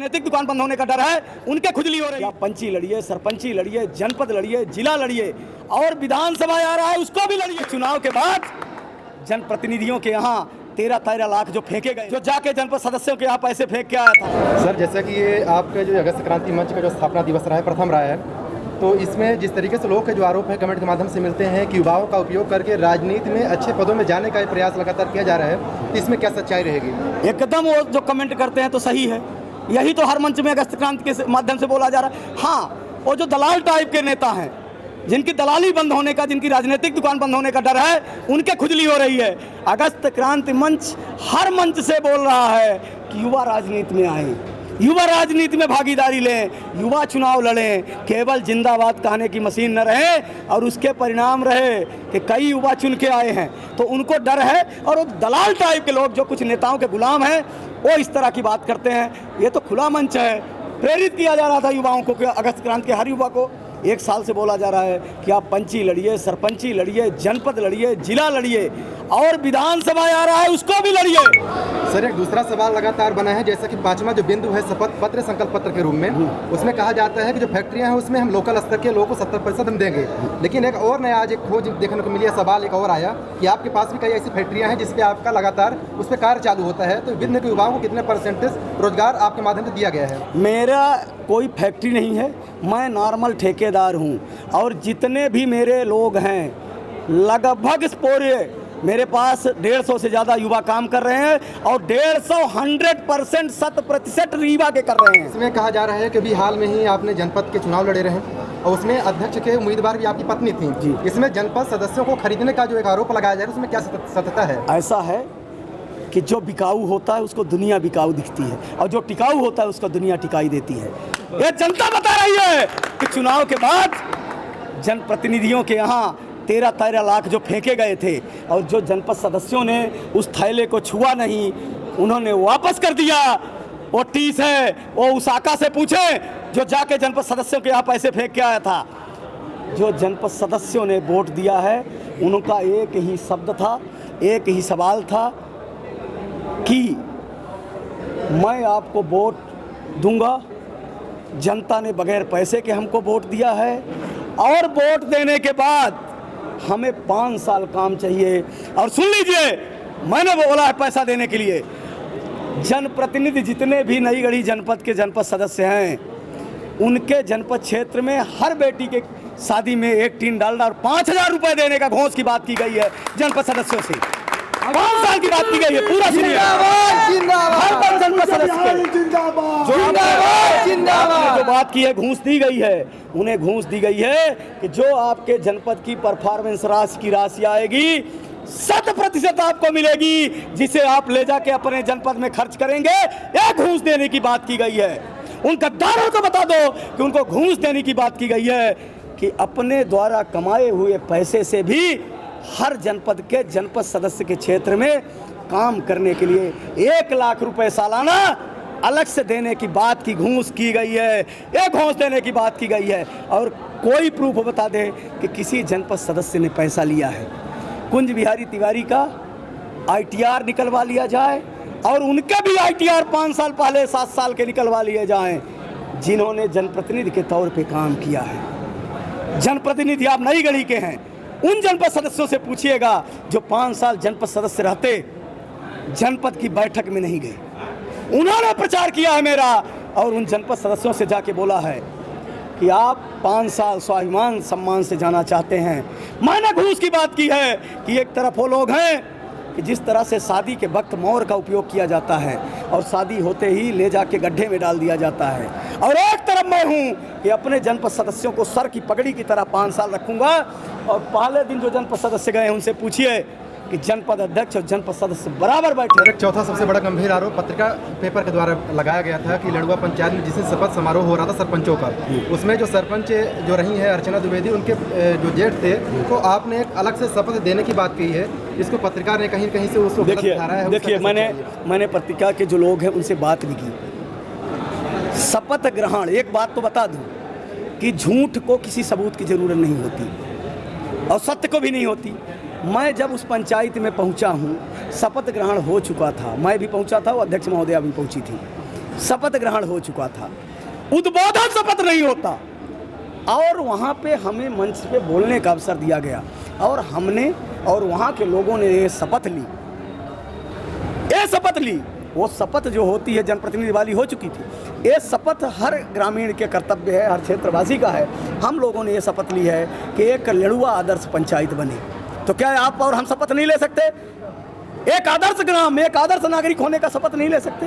राजनीतिक दुकान बंद होने का डर है, उनके खुजली हो रही है। पंची लड़िए, सरपंची लड़िए, जनपद लड़िए, जिला लड़िए और विधानसभा आ रहा है उसको भी लड़िए। चुनाव के बाद जनप्रतिनिधियों के यहाँ 13-13 लाख जो फेंके गए, जो जाके जनपद सदस्यों के यहाँ पैसे फेंक के आया था। सर, जैसा कि ये आपका जो अगस्त क्रांति मंच का जो स्थापना दिवस रहा है, प्रथम रहा है, तो इसमें जिस तरीके से लोगों के जो आरोप है कमेंट के माध्यम से मिलते हैं कि युवाओं का उपयोग करके राजनीति में अच्छे पदों में जाने का प्रयास लगातार किया जा रहा है, तो इसमें क्या सच्चाई रहेगी? एकदम वो जो कमेंट करते हैं तो सही है, यही तो हर मंच में अगस्त क्रांति के माध्यम से बोला जा रहा है। हाँ, वो जो दलाल टाइप के नेता हैं, जिनकी दलाली बंद होने का, जिनकी राजनीतिक दुकान बंद होने का डर है, उनके खुजली हो रही है। अगस्त क्रांति मंच हर मंच से बोल रहा है कि युवा राजनीति में आए, युवा राजनीति में भागीदारी लें, युवा चुनाव लड़ें, केवल जिंदाबाद कहने की मशीन न रहे। और उसके परिणाम रहे कि कई युवा चुन के आए हैं तो उनको डर है, और वो दलाल टाइप के लोग जो कुछ नेताओं के गुलाम हैं वो इस तरह की बात करते हैं। ये तो खुला मंच है, प्रेरित किया जा रहा था युवाओं को कि अगस्त क्रांति के हर युवा को 1 साल से बोला जा रहा है कि आप पंची लड़िए, सरपंची लड़िए, जनपद लड़िए, जिला लड़िए और विधानसभा आ रहा है उसको भी लड़िए। सर, एक दूसरा सवाल लगातार बना है, जैसा कि 5वां जो बिंदु है शपथ पत्र संकल्प पत्र के रूप में, उसमें कहा जाता है कि जो फैक्ट्रियां हैं उसमें हम लोकल स्तर के लोगों को 70% हम देंगे। लेकिन एक और नया आज एक खोज देखने को मिली है, सवाल एक और आया कि आपके पास भी कई ऐसी फैक्ट्रियां हैं जिस पे आपका लगातार उस पर कार्य चालू होता है, तो विभिन्न युवाओं को कितने परसेंटेज रोजगार आपके माध्यम से दिया गया है? मेरा कोई फैक्ट्री नहीं है, मैं नॉर्मल ठेकेदार हूँ। और जितने भी मेरे लोग हैं लगभग पूरे मेरे पास 150 से ज़्यादा युवा काम कर रहे हैं और 150 100% युवा के कर रहे हैं। इसमें कहा जा रहा है कि अभी हाल में ही आपने जनपद के चुनाव लड़े रहे और उसमें अध्यक्ष के उम्मीदवार भी आपकी पत्नी थी जी। इसमें जनपद सदस्यों को खरीदने का जो एक आरोप लगाया जा रहा है उसमें क्या सत्यता है? ऐसा है कि जो बिकाऊ होता है उसको दुनिया बिकाऊ दिखती है और जो टिकाऊ होता है उसको दुनिया टिकाई देती है। ये जनता बता रही है कि चुनाव के बाद जनप्रतिनिधियों के यहाँ 13-13 लाख जो फेंके गए थे और जो जनपद सदस्यों ने उस थैले को छुआ नहीं, उन्होंने वापस कर दिया। वो 30 है, वो उस आका से पूछे जो जाके जनपद सदस्यों के यहाँ पैसे फेंक के आया था। जो जनपद सदस्यों ने वोट दिया है उनका एक ही शब्द था, एक ही सवाल था कि मैं आपको वोट दूंगा, जनता ने बगैर पैसे के हमको वोट दिया है और वोट देने के बाद हमें 5 साल काम चाहिए। और सुन लीजिए, मैंने बोला है पैसा देने के लिए। जनप्रतिनिधि जितने भी नई गढ़ी जनपद के जनपद सदस्य हैं, उनके जनपद क्षेत्र में हर बेटी के शादी में एक टीन डालना और 5,000 रुपये देने का घोष की बात की गई है जनपद सदस्यों से। 5 साल की बात की गई है, पूरा सुनिए। जो बात की है, घूस दी गई है, उन्हें घूस दी गई है कि जो आपके जनपद की परफॉर्मेंस की राशि आएगी 100% आपको मिलेगी, जिसे आप ले जाके अपने जनपद में खर्च करेंगे। एक घूस देने की बात की गई है। उन गद्दारों को बता दो कि उनको घूस देने की बात की गई है कि अपने द्वारा कमाए हुए पैसे से भी हर जनपद के जनपद सदस्य के क्षेत्र में काम करने के लिए 1 लाख रुपए सालाना अलग से देने की बात की घूस की गई है। एक घूस देने की बात की गई है और कोई प्रूफ बता दे कि किसी जनपद सदस्य ने पैसा लिया है। कुंज बिहारी तिवारी का ITR निकलवा लिया जाए और उनके भी ITR 5 साल पहले 7 साल के निकलवा लिए जाएं, जिन्होंने जनप्रतिनिधि के तौर पे काम किया है। जनप्रतिनिधि आप नई गढ़ी के हैं, उन जनपद सदस्यों से पूछिएगा जो 5 साल जनपद सदस्य रहते जनपद की बैठक में नहीं गए। उन्होंने प्रचार किया है मेरा और उन जनपद सदस्यों से जाके बोला है कि आप 5 साल स्वाभिमान सम्मान से जाना चाहते हैं। मैंने घूस की बात की है कि एक तरफ वो लोग हैं कि जिस तरह से शादी के वक्त मोहर का उपयोग किया जाता है और शादी होते ही ले जाके गड्ढे में डाल दिया जाता है, और एक तरफ मैं हूं कि अपने जनपद सदस्यों को सर की पगड़ी की तरह 5 साल रखूंगा। और पहले दिन जो जनपद सदस्य गए उनसे पूछिए कि जनपद अध्यक्ष और जनपद सदस्य बराबर बैठे। एक चौथा सबसे बड़ा गंभीर आरोप पत्रिका पेपर के द्वारा लगाया गया था कि लड़ुआ पंचायत में जिस शपथ समारोह हो रहा था सरपंचों का, उसमें जो सरपंच जो रही है अर्चना द्विवेदी, उनके जो जेठ थे, तो आपने एक अलग से शपथ देने की बात की है। इसको पत्रिका ने कहीं कहीं से उसको देखिए मैंने पत्रिका के जो लोग हैं उनसे बात भी की। शपथ ग्रहण, एक बात तो बता दूं कि झूठ को किसी सबूत की जरूरत नहीं होती और सत्य को भी नहीं होती। मैं जब उस पंचायत में पहुंचा हूं, शपथ ग्रहण हो चुका था, मैं भी पहुंचा था, वो अध्यक्ष महोदया भी पहुंची थी। शपथ ग्रहण हो चुका था, उद्बोधन शपथ नहीं होता, और वहाँ पे हमें मंच पे बोलने का अवसर दिया गया और हमने और वहाँ के लोगों ने ये शपथ ली। वो शपथ जो होती है जनप्रतिनिधि वाली हो चुकी थी। ये शपथ हर ग्रामीण के कर्तव्य है, हर क्षेत्रवासी का है। हम लोगों ने ये शपथ ली है कि एक लड़ुआ आदर्श पंचायत बने। तो क्या आप और हम शपथ नहीं ले सकते? एक आदर्श ग्राम, एक आदर्श नागरिक होने का शपथ नहीं ले सकते?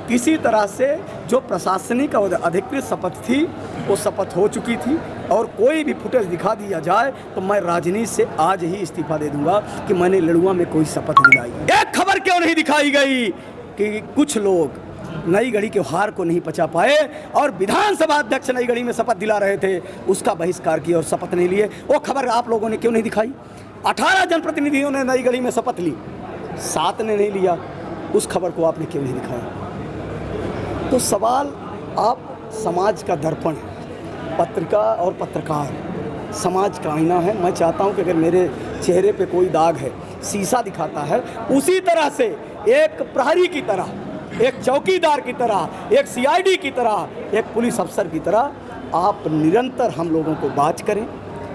किसी तरह से जो प्रशासनिक और अधिकृत शपथ थी वो शपथ हो चुकी थी, और कोई भी फुटेज दिखा दिया जाए तो मैं राजनीति से आज ही इस्तीफा दे दूंगा कि मैंने लड़ुआ में कोई शपथ दिलाई। एक खबर क्यों नहीं दिखाई गई कि कुछ लोग नई गढ़ी के हार को नहीं पचा पाए और विधानसभा अध्यक्ष नई गढ़ी में शपथ दिला रहे थे, उसका बहिष्कार किया और शपथ नहीं लिए। वो खबर आप लोगों ने क्यों नहीं दिखाई? 18 जनप्रतिनिधियों ने नई गढ़ी में शपथ ली, 7 ने नहीं लिया, उस खबर को आपने क्यों नहीं दिखाया? तो सवाल, आप समाज का दर्पण है, पत्रिका और पत्रकार समाज का आईना है। मैं चाहता हूं कि अगर मेरे चेहरे पे कोई दाग है, शीशा दिखाता है, उसी तरह से एक प्रहरी की तरह, एक चौकीदार की तरह, एक CID की तरह, एक पुलिस अफसर की तरह आप निरंतर हम लोगों को बात करें,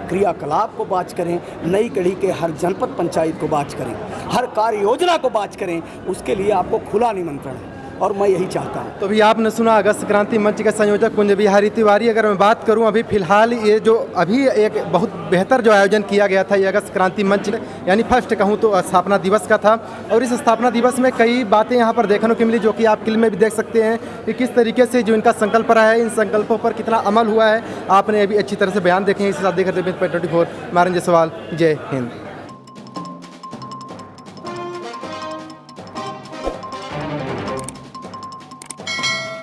क्रियाकलाप को बात करें, नई गढ़ी के हर जनपद पंचायत को बात करें, हर कार्य योजना को बात करें। उसके लिए आपको खुला निमंत्रण है और मैं यही चाहता हूँ। तो अभी आपने सुना अगस्त क्रांति मंच के संयोजक कुंज बिहारी तिवारी। अगर मैं बात करूं अभी फिलहाल ये जो अभी एक बहुत बेहतर जो आयोजन किया गया था ये अगस्त क्रांति मंच यानी फर्स्ट कहूं तो स्थापना दिवस का था, और इस स्थापना दिवस में कई बातें यहाँ पर देखने को मिली जो कि आप फिल्म में भी देख सकते हैं कि किस तरीके से जो इनका संकल्प रहा है, इन संकल्पों पर कितना अमल हुआ है। आपने अभी अच्छी तरह से बयान देखे हैं। इसी साथ देखते हैं 24 मारन जयसवाल। जय हिंद।